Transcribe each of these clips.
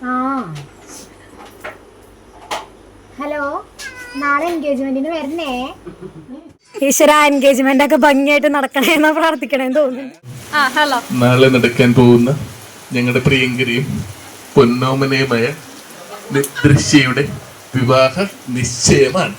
ആ ഹലോ, നാളെ എൻഗേജ്മെന്റിന് വരണേ. ഈശ്വര, എൻഗേജ്മെന്റ് ഒക്കെ ഭംഗിയായിട്ട് നടക്കണേന്നാ പ്രാർത്ഥിക്കണേന്ന് തോന്നുന്നു. നാളെ നടക്കാൻ പോകുന്ന ഞങ്ങളുടെ പ്രിയങ്കരിയും പൊന്നോമനയുമായ ദൃശ്യയുടെ വിവാഹ നിശ്ചയമാണ്.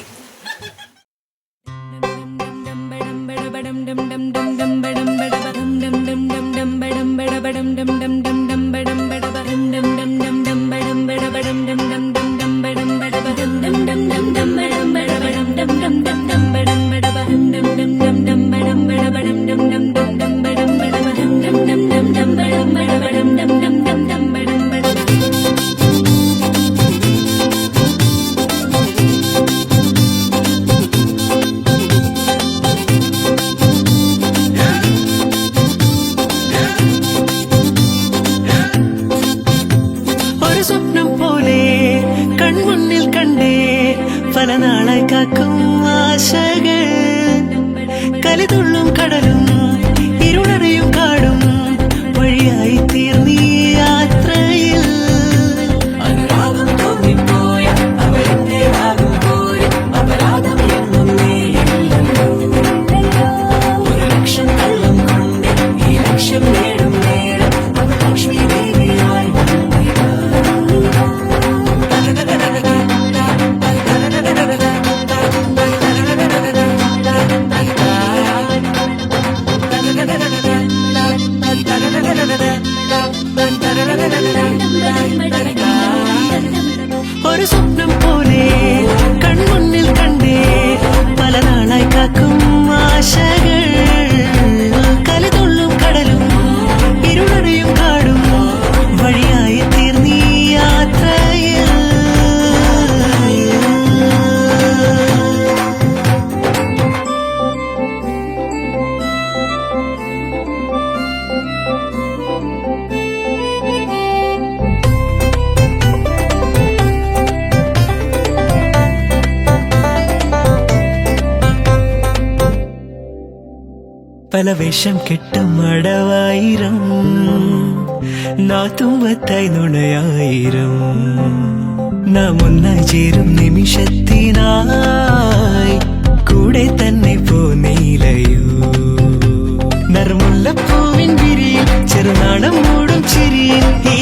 പല നാളായി കാക്കും ആശകൾ, കലിതുള്ളും കടലും ഇരുളറിയും കാടും വഴിയായി തീർന്നീ യാത്രയിൽ. അനുരാഗം തോന്നിപ്പോയ അവരെന്റേതാകും പോലെ അപരാധം എങ്ങും നേരില്ലല്ലോ. ഒരു ലക്ഷം കള്ളം കൊണ്ട് ഈ ലക്ഷ്യം നേടും നേരം അവർ ലക്ഷ്മി ദേവിയായി ഒരു സ്വപ്നം പോലെ കൺമുന്നിൽ കണ്ടേ പല നാളായി കാക്കും ആശകൾ, കലിതുള്ളും കടലും ഇരുളറിയും കാടും വഴിയായി തീർന്നീ യാത്രയിൽ. പല വേഷം കെട്ടും അടവായിരം, നാത്തുമ്പത്തായി നുണയായിരം, നാം ഒന്നായി ചേരും നിമിഷത്തിനായി കൂടെ തന്നെ പോന്നീലയോ. നറുമുല്ലപ്പൂവിൻ വിരിയിൽ ചെറുനാടം മൂടും ചിരിയിൽ ഈ